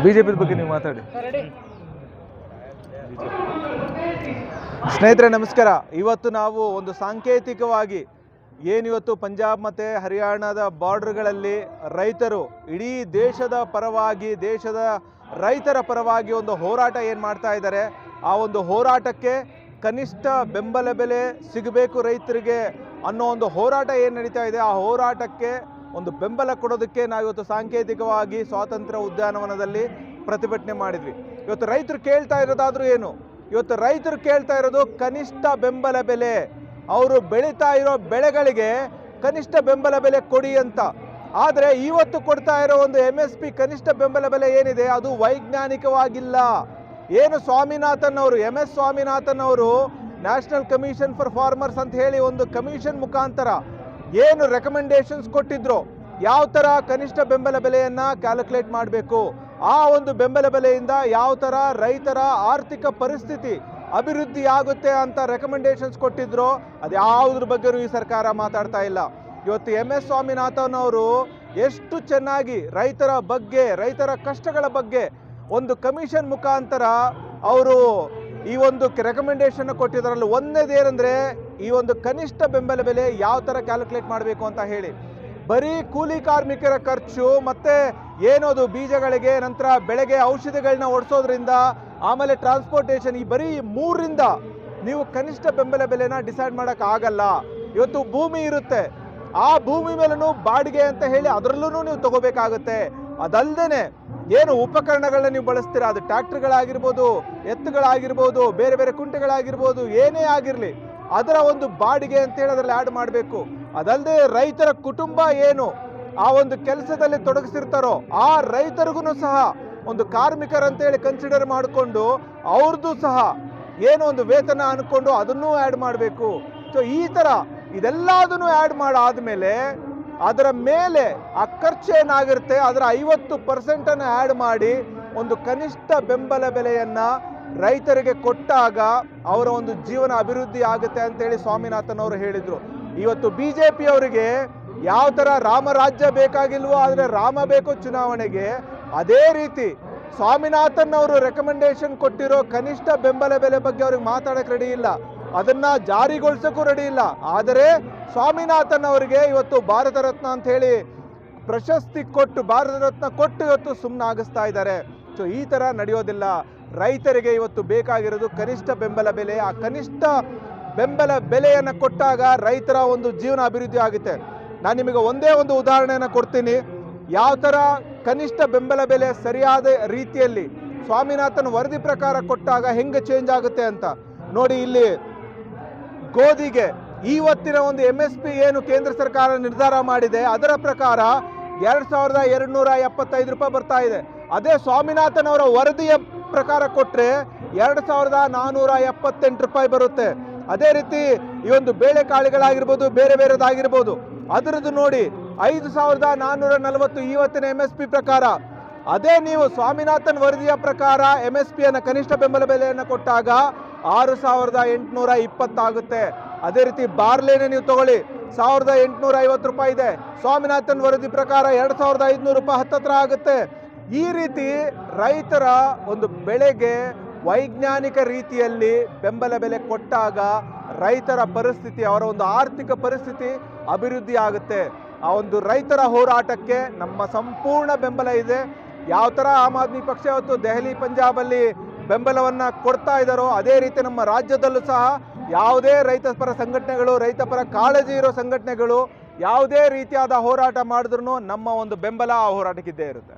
BJP ಬಗ್ಗೆ ನೀವು ಮಾತಾಡಿ. ಸ್ನೇಹಿತರೆ ನಮಸ್ಕಾರ. ಇವತ್ತು ನಾವು ಒಂದು ಸಾಂಕೇತಿಕವಾಗಿ ಏನಿವತ್ತು ಪಂಜಾಬ್ ಮತ್ತು ಹರಿಯಾಣದ ಬಾರ್ಡರ್ಗಳಲ್ಲಿ ರೈತರು ಇಡೀ ದೇಶದ ಪರವಾಗಿ, ದೇಶದ ರೈತರ ಪರವಾಗಿ ಒಂದು ಹೋರಾಟ ಏನು ಮಾಡ್ತಾ ಇದ್ದಾರೆ, ಆ ಒಂದು ಹೋರಾಟಕ್ಕೆ ಕನಿಷ್ಠ ಬೆಂಬಲ ಬೆಲೆ ಸಿಗಬೇಕು ರೈತರಿಗೆ ಅನ್ನೋ ಒಂದು ಹೋರಾಟ ಏನು ನಡೀತಾ ಇದೆ, ಆ ಹೋರಾಟಕ್ಕೆ ಒಂದು ಬೆಂಬಲ ಕೊಡೋದಕ್ಕೆ ನಾವಿವತ್ತು ಸಾಂಕೇತಿಕವಾಗಿ ಸ್ವಾತಂತ್ರ್ಯ ಉದ್ಯಾನವನದಲ್ಲಿ ಪ್ರತಿಭಟನೆ ಮಾಡಿದ್ವಿ. ಇವತ್ತು ರೈತರು ಕೇಳ್ತಾ ಇರೋದಾದ್ರೂ ಏನು, ಇವತ್ತು ರೈತರು ಕೇಳ್ತಾ ಇರೋದು ಕನಿಷ್ಠ ಬೆಂಬಲ ಬೆಲೆ. ಅವರು ಬೆಳೀತಾ ಇರೋ ಬೆಳೆಗಳಿಗೆ ಕನಿಷ್ಠ ಬೆಂಬಲ ಬೆಲೆ ಕೊಡಿ ಅಂತ. ಆದರೆ ಇವತ್ತು ಕೊಡ್ತಾ ಇರೋ ಒಂದು MSP ಕನಿಷ್ಠ ಬೆಂಬಲ ಬೆಲೆ ಏನಿದೆ ಅದು ವೈಜ್ಞಾನಿಕವಾಗಿಲ್ಲ. ಏನು ಸ್ವಾಮಿನಾಥನ್ ಅವರು, MS ಸ್ವಾಮಿನಾಥನ್ ಅವರು ನ್ಯಾಷನಲ್ ಕಮಿಷನ್ ಫಾರ್ ಫಾರ್ಮರ್ಸ್ ಅಂತ ಹೇಳಿ ಒಂದು ಕಮಿಷನ್ ಮುಖಾಂತರ ಏನು ರೆಕಮೆಂಡೇಶನ್ಸ್ ಕೊಟ್ಟಿದ್ರು, ಯಾವ ಥರ ಕನಿಷ್ಠ ಬೆಂಬಲ ಬೆಲೆಯನ್ನು ಕ್ಯಾಲ್ಕುಲೇಟ್ ಮಾಡಬೇಕು, ಆ ಒಂದು ಬೆಂಬಲ ಬೆಲೆಯಿಂದ ಯಾವ ಥರ ರೈತರ ಆರ್ಥಿಕ ಪರಿಸ್ಥಿತಿ ಅಭಿವೃದ್ಧಿ ಆಗುತ್ತೆ ಅಂತ ರೆಕಮೆಂಡೇಶನ್ಸ್ ಕೊಟ್ಟಿದ್ರು, ಅದು ಯಾವುದ್ರ ಬಗ್ಗೆನೂ ಈ ಸರ್ಕಾರ ಮಾತಾಡ್ತಾ ಇಲ್ಲ. ಇವತ್ತು MS ಸ್ವಾಮಿನಾಥನ್ ಅವರು ಎಷ್ಟು ಚೆನ್ನಾಗಿ ರೈತರ ಬಗ್ಗೆ, ರೈತರ ಕಷ್ಟಗಳ ಬಗ್ಗೆ ಒಂದು ಕಮಿಷನ್ ಮುಖಾಂತರ ಅವರು ಈ ಒಂದು ರೆಕಮೆಂಡೇಶನ್ ಕೊಟ್ಟಿದ್ದಾರಲ್ಲ. ಒಂದೇದೇನೆಂದರೆ ಈ ಒಂದು ಕನಿಷ್ಠ ಬೆಂಬಲ ಬೆಲೆ ಯಾವ ಥರ ಕ್ಯಾಲ್ಕುಲೇಟ್ ಮಾಡಬೇಕು ಅಂತ ಹೇಳಿ, ಬರೀ ಕೂಲಿ ಕಾರ್ಮಿಕರ ಖರ್ಚು ಮತ್ತು ಏನೋದು ಬೀಜಗಳಿಗೆ, ನಂತರ ಬೆಳೆಗೆ ಔಷಧಿಗಳನ್ನ ಓಡಿಸೋದ್ರಿಂದ, ಆಮೇಲೆ ಟ್ರಾನ್ಸ್ಪೋರ್ಟೇಷನ್, ಈ ಬರೀ 3ರಿಂದ ನೀವು ಕನಿಷ್ಠ ಬೆಂಬಲ ಬೆಲೆನ ಡಿಸೈಡ್ ಮಾಡೋಕ್ಕಾಗಲ್ಲ. ಇವತ್ತು ಭೂಮಿ ಇರುತ್ತೆ, ಆ ಭೂಮಿ ಮೇಲೂ ಬಾಡಿಗೆ ಅಂತ ಹೇಳಿ ಅದರಲ್ಲೂ ನೀವು ತಗೋಬೇಕಾಗುತ್ತೆ. ಅದಲ್ಲದೆ ಏನು ಉಪಕರಣಗಳನ್ನ ನೀವು ಬಳಸ್ತೀರಾ, ಅದು ಟ್ರ್ಯಾಕ್ಟರ್ಗಳಾಗಿರ್ಬೋದು, ಎತ್ತುಗಳಾಗಿರ್ಬೋದು, ಬೇರೆ ಬೇರೆ ಕುಂಟೆಗಳಾಗಿರ್ಬೋದು, ಏನೇ ಆಗಿರಲಿ ಅದರ ಒಂದು ಬಾಡಿಗೆ ಅಂತ ಹೇಳಿ ಅದರಲ್ಲಿ ಆ್ಯಡ್ ಮಾಡಬೇಕು. ಅದಲ್ಲದೆ ರೈತರ ಕುಟುಂಬ ಏನು ಆ ಒಂದು ಕೆಲಸದಲ್ಲಿ ತೊಡಗಿಸಿರ್ತಾರೋ ಆ ರೈತರಿಗೂ ಸಹ ಒಂದು ಕಾರ್ಮಿಕರಂತೇಳಿ ಕನ್ಸಿಡರ್ ಮಾಡಿಕೊಂಡು ಅವ್ರದ್ದು ಸಹ ಏನೋ ಒಂದು ವೇತನ ಅಂದ್ಕೊಂಡು ಅದನ್ನೂ ಆ್ಯಡ್ ಮಾಡಬೇಕು. ಸೊ ಈ ಥರ ಇದೆಲ್ಲದನ್ನು ಆ್ಯಡ್ ಮಾಡಾದ್ಮೇಲೆ ಅದರ ಮೇಲೆ ಆ ಖರ್ಚು ಏನಾಗಿರುತ್ತೆ ಅದರ 50% ಆ್ಯಡ್ ಮಾಡಿ ಒಂದು ಕನಿಷ್ಠ ಬೆಂಬಲ ಬೆಲೆಯನ್ನು ರೈತರಿಗೆ ಕೊಟ್ಟಾಗ ಅವರ ಒಂದು ಜೀವನ ಅಭಿವೃದ್ಧಿ ಆಗುತ್ತೆ ಅಂತೇಳಿ ಸ್ವಾಮಿನಾಥನ್ ಅವರು ಹೇಳಿದರು. ಇವತ್ತು BJP ಅವರಿಗೆ ಯಾವ ಥರ ರಾಮರಾಜ್ಯ ಬೇಕಾಗಿಲ್ವೋ, ಆದರೆ ರಾಮ ಬೇಕು ಚುನಾವಣೆಗೆ, ಅದೇ ರೀತಿ ಸ್ವಾಮಿನಾಥನ್ ಅವರು ರೆಕಮೆಂಡೇಶನ್ ಕೊಟ್ಟಿರೋ ಕನಿಷ್ಠ ಬೆಂಬಲ ಬೆಲೆ ಬಗ್ಗೆ ಅವ್ರಿಗೆ ಮಾತಾಡೋಕ್ಕೆ ರೆಡಿ ಇಲ್ಲ, ಅದನ್ನು ಜಾರಿಗೊಳಿಸೋಕ್ಕೂ ರೆಡಿ ಇಲ್ಲ. ಆದರೆ ಸ್ವಾಮಿನಾಥನ್ ಅವರಿಗೆ ಇವತ್ತು ಭಾರತ ರತ್ನ ಅಂತ ಹೇಳಿ ಪ್ರಶಸ್ತಿ ಕೊಟ್ಟು, ಭಾರತ ರತ್ನ ಕೊಟ್ಟು ಇವತ್ತು ಸುಮ್ಮನಾಗಿಸ್ತಾ ಇದ್ದಾರೆ. ಸೊ ಈ ಥರ ನಡೆಯೋದಿಲ್ಲ. ರೈತರಿಗೆ ಇವತ್ತು ಬೇಕಾಗಿರೋದು ಕನಿಷ್ಠ ಬೆಂಬಲ ಬೆಲೆ. ಆ ಕನಿಷ್ಠ ಬೆಂಬಲ ಬೆಲೆಯನ್ನು ಕೊಟ್ಟಾಗ ರೈತರ ಒಂದು ಜೀವನ ಅಭಿವೃದ್ಧಿ ಆಗುತ್ತೆ. ನಾನು ನಿಮಗೆ ಒಂದೇ ಒಂದು ಉದಾಹರಣೆಯನ್ನು ಕೊಡ್ತೀನಿ, ಯಾವ ಥರ ಕನಿಷ್ಠ ಬೆಂಬಲ ಬೆಲೆ ಸರಿಯಾದ ರೀತಿಯಲ್ಲಿ ಸ್ವಾಮಿನಾಥನ್ ವರದಿ ಪ್ರಕಾರ ಕೊಟ್ಟಾಗ ಹೆಂಗೆ ಚೇಂಜ್ ಆಗುತ್ತೆ ಅಂತ ನೋಡಿ. ಇಲ್ಲಿ ಗೋಧಿಗೆ ಇವತ್ತಿನ ಒಂದು MSP ಏನು ಕೇಂದ್ರ ಸರ್ಕಾರ ನಿರ್ಧಾರ ಮಾಡಿದೆ ಅದರ ಪ್ರಕಾರ 2275 ರೂಪಾಯಿ ಬರ್ತಾ ಇದೆ. ಅದೇ ಸ್ವಾಮಿನಾಥನ್ ಅವರ ವರದಿಯ ಪ್ರಕಾರ ಕೊಟ್ಟರೆ 2478 ರೂಪಾಯಿ ಬರುತ್ತೆ. ಅದೇ ರೀತಿ ಈ ಒಂದು ಬೇಳೆಕಾಳುಗಳಾಗಿರ್ಬೋದು, ಬೇರೆ ಬೇರೆದಾಗಿರ್ಬೋದು, ಅದರದ್ದು ನೋಡಿ 5440 ಇವತ್ತಿನ MSP ಪ್ರಕಾರ. ಅದೇ ನೀವು ಸ್ವಾಮಿನಾಥನ್ ವರದಿಯ ಪ್ರಕಾರ MSPಯನ್ನು ಕನಿಷ್ಠ ಬೆಂಬಲ ಬೆಲೆಯನ್ನು ಕೊಟ್ಟಾಗ 6820 ಆಗುತ್ತೆ. ಅದೇ ರೀತಿ ಬಾರ್ಲೆನೇ ನೀವು ತಗೊಳ್ಳಿ, 1850 ರೂಪಾಯಿ ಇದೆ. ಸ್ವಾಮಿನಾಥನ್ ವರದಿ ಪ್ರಕಾರ 2500 ರೂಪಾಯಿ ಹತ್ತತ್ರ ಆಗುತ್ತೆ. ಈ ರೀತಿ ರೈತರ ಒಂದು ಬೆಳೆಗೆ ವೈಜ್ಞಾನಿಕ ರೀತಿಯಲ್ಲಿ ಬೆಂಬಲ ಬೆಲೆ ಕೊಟ್ಟಾಗ ರೈತರ ಪರಿಸ್ಥಿತಿ, ಅವರ ಒಂದು ಆರ್ಥಿಕ ಪರಿಸ್ಥಿತಿ ಅಭಿವೃದ್ಧಿ ಆಗುತ್ತೆ. ಆ ಒಂದು ರೈತರ ಹೋರಾಟಕ್ಕೆ ನಮ್ಮ ಸಂಪೂರ್ಣ ಬೆಂಬಲ ಇದೆ. ಯಾವ ಥರ ಆಮ್ ಆದ್ಮಿ ಪಕ್ಷ ಇವತ್ತು ದೆಹಲಿ, ಪಂಜಾಬಲ್ಲಿ ಬೆಂಬಲವನ್ನು ಕೊಡ್ತಾ ಇದ್ದಾರೋ ಅದೇ ರೀತಿ ನಮ್ಮ ರಾಜ್ಯದಲ್ಲೂ ಸಹ ಯಾವುದೇ ರೈತ ಪರ ಸಂಘಟನೆಗಳು, ರೈತ ಪರ ಕಾಳಜಿ ಇರೋ ಸಂಘಟನೆಗಳು ಯಾವುದೇ ರೀತಿಯಾದ ಹೋರಾಟ ಮಾಡಿದ್ರೂ ನಮ್ಮ ಒಂದು ಬೆಂಬಲ ಆ ಹೋರಾಟಕ್ಕಿದ್ದೇ ಇರುತ್ತೆ.